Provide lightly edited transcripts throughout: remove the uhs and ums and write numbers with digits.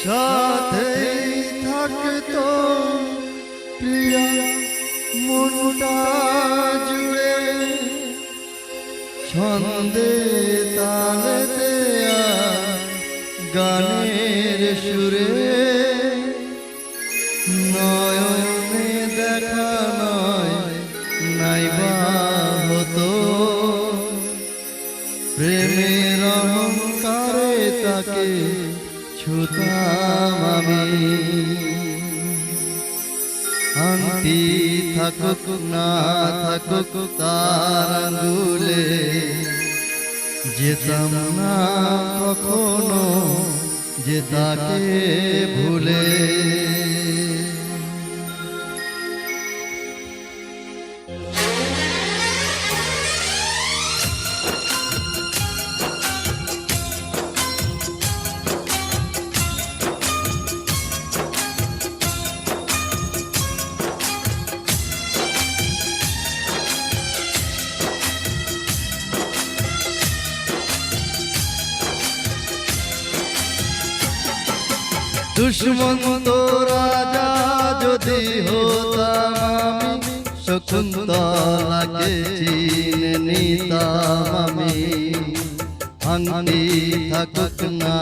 সাথেই থাকতো প্রিয়া মনটা জুড়ে ছন্দে তালেতে গানের সুরে নয়নে দেখা নয় নাইবা হতো প্রেমের অহংকারে তাকে ছুতাম আমি আংটি থাকুক না থাকুক তার আঙুলে যেতাম না কখনো যে তাকে ভুলে দুশ্মন্ত রাজা যদি হতাম আমি শকুন্তলাকে চিনে নিতাম আমি আংটি থাকুক না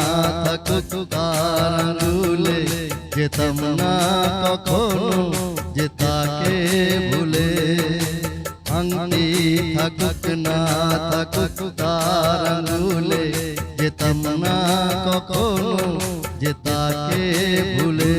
থাকুক তার আঙুলে যেতাম না কখনো যে তাকে ভুলে আংটি থাকুক না থাকুক তার আঙুলে যেতাম না কখনো যে তাকে ভুলে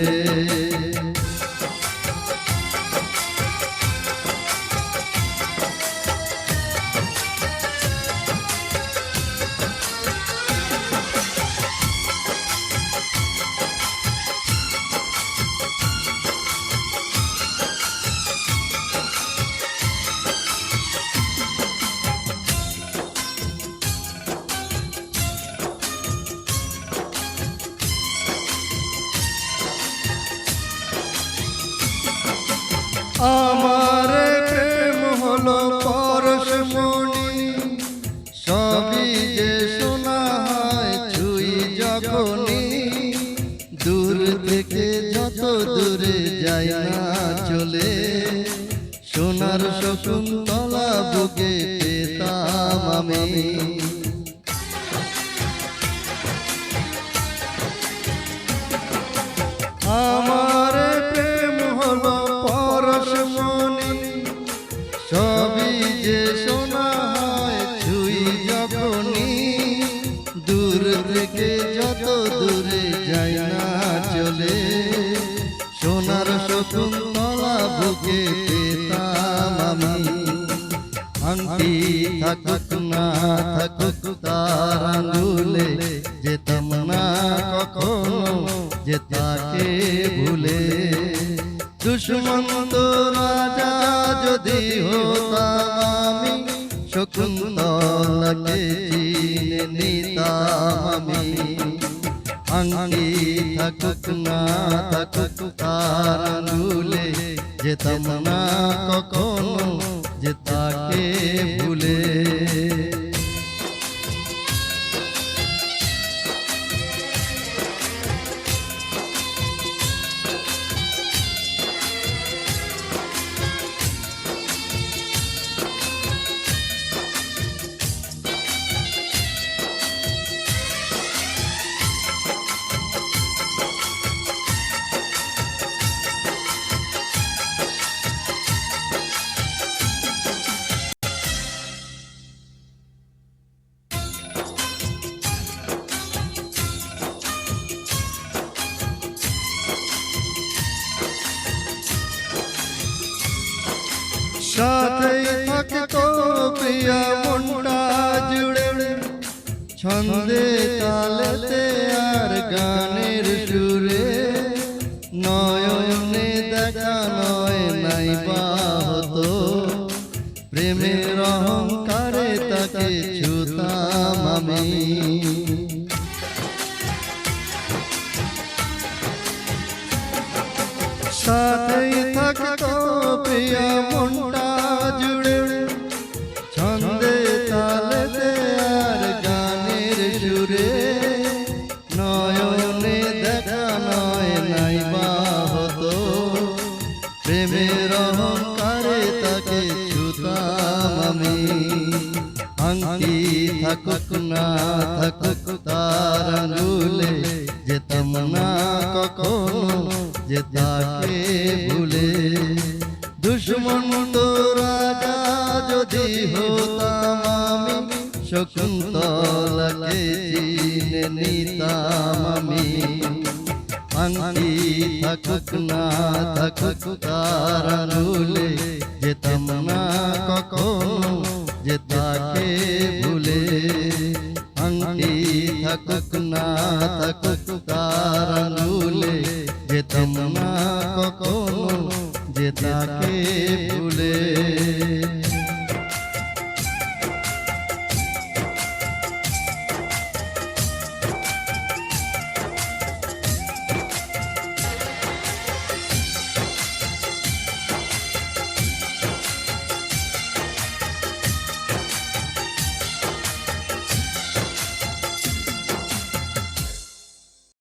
আমার প্রেম হলো পরশমণি সবই যে শোনা হয় ছুঁই যখনই দূর থেকে যত দূরে যায় না চলে সোনার শকুন্তলা বুকে পেতাম আমি আমার প্রেম হলো সবই যে শোনা হয় ছুঁই যখনই দূর থেকে যত দূরে যায় না চলে সোনার শকুন্তলা বুকে পেতাম আমি আংটি থাকুক না থাকুক তার আঙুলে যেতাম না কখনো যে তাকে ভুলে দুশ্মন্ত রাজা যদি হতাম আমি শকুন্তলাকে চিনে নিতাম আমি আংটি থাকুক না থাকুক তার আঙুলে যেতাম না কখনো যে তাকে ভুলে সাথেই থাকতো প্রিয়া মনটা জুড়ে ছন্দে তালেতে আর গানের সুরে নয়নে দেখা নয় নাইবা হতো প্রেমের অহংকারে তাকে ছুতাম আমি সাথেই থাকতো প্রিয়া মনটা জুড়ে ছন্দে তালেতে আর গানের সুরে নয়নে দেখা না থাকুক তার আঙ্গুলে, যেতাম না কখনো যে তাকে ভুলে। দুশ্মন তো রাজা যদি হতাম আমি, শকুন্তলাকে চিনে নিতাম আমি। আংটি থাকুক না থাকুক তার আঙ্গুলে, যেতাম না কখনো যে তাকে ভুলে। আংটি থাকুক না থাকুক তার আঙ্গুলে, যেতাম না